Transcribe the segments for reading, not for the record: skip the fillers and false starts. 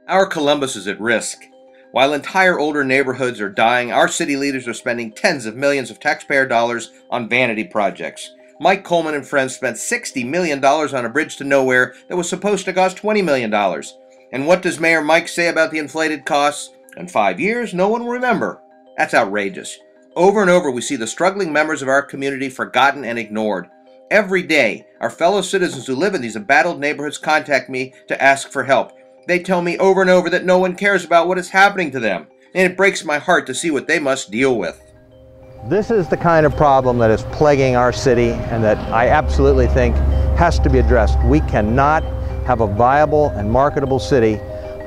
Our Columbus is at risk. While entire older neighborhoods are dying, our city leaders are spending tens of millions of taxpayer dollars on vanity projects. Mike Coleman and friends spent $60 million on a bridge to nowhere that was supposed to cost $20 million. And what does Mayor Mike say about the inflated costs? In 5 years, no one will remember. That's outrageous. Over and over, we see the struggling members of our community forgotten and ignored. Every day, our fellow citizens who live in these embattled neighborhoods contact me to ask for help. They tell me over and over that no one cares about what is happening to them, and it breaks my heart to see what they must deal with. This is the kind of problem that is plaguing our city and that I absolutely think has to be addressed. We cannot have a viable and marketable city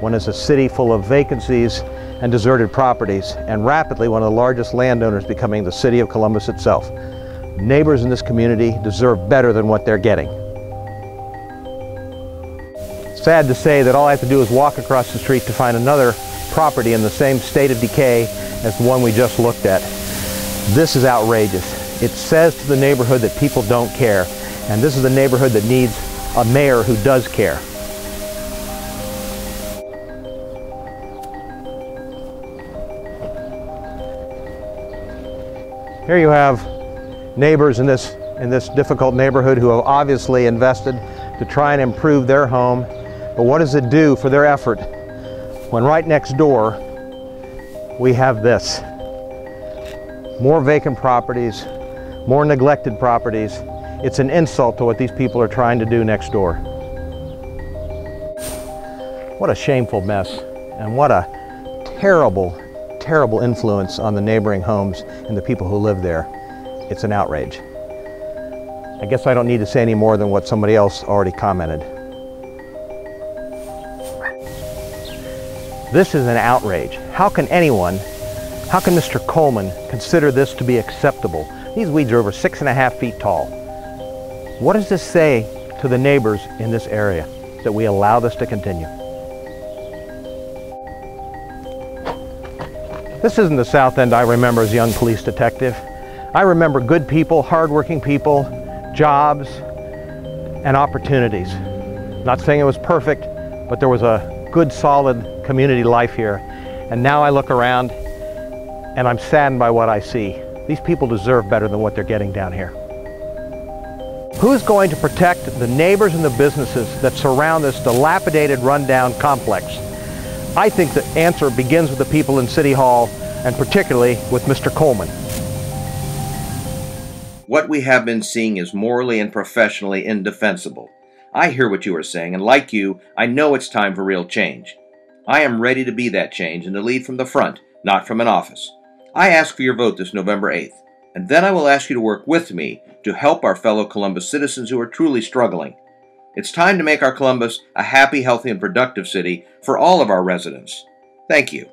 when it's a city full of vacancies and deserted properties, and rapidly one of the largest landowners becoming the city of Columbus itself. Neighbors in this community deserve better than what they're getting. Sad to say that all I have to do is walk across the street to find another property in the same state of decay as the one we just looked at. This is outrageous. It says to the neighborhood that people don't care, and this is the neighborhood that needs a mayor who does care. Here you have neighbors in this difficult neighborhood who have obviously invested to try and improve their home. But what does it do for their effort when right next door we have this? More vacant properties, more neglected properties. It's an insult to what these people are trying to do next door. What a shameful mess, and what a terrible, terrible influence on the neighboring homes and the people who live there. It's an outrage. I guess I don't need to say any more than what somebody else already commented. This is an outrage. How can Mr. Coleman consider this to be acceptable? These weeds are over 6.5 feet tall. What does this say to the neighbors in this area that we allow this to continue? This isn't the South End I remember as a young police detective. I remember good people, hardworking people, jobs, and opportunities. Not saying it was perfect, but there was a good, solid community life here. And now I look around and I'm saddened by what I see. These people deserve better than what they're getting down here. Who's going to protect the neighbors and the businesses that surround this dilapidated, rundown complex? I think the answer begins with the people in City Hall, and particularly with Mr. Coleman. What we have been seeing is morally and professionally indefensible. I hear what you are saying, and like you, I know it's time for real change. I am ready to be that change and to lead from the front, not from an office. I ask for your vote this November 8th, and then I will ask you to work with me to help our fellow Columbus citizens who are truly struggling. It's time to make our Columbus a happy, healthy, and productive city for all of our residents. Thank you.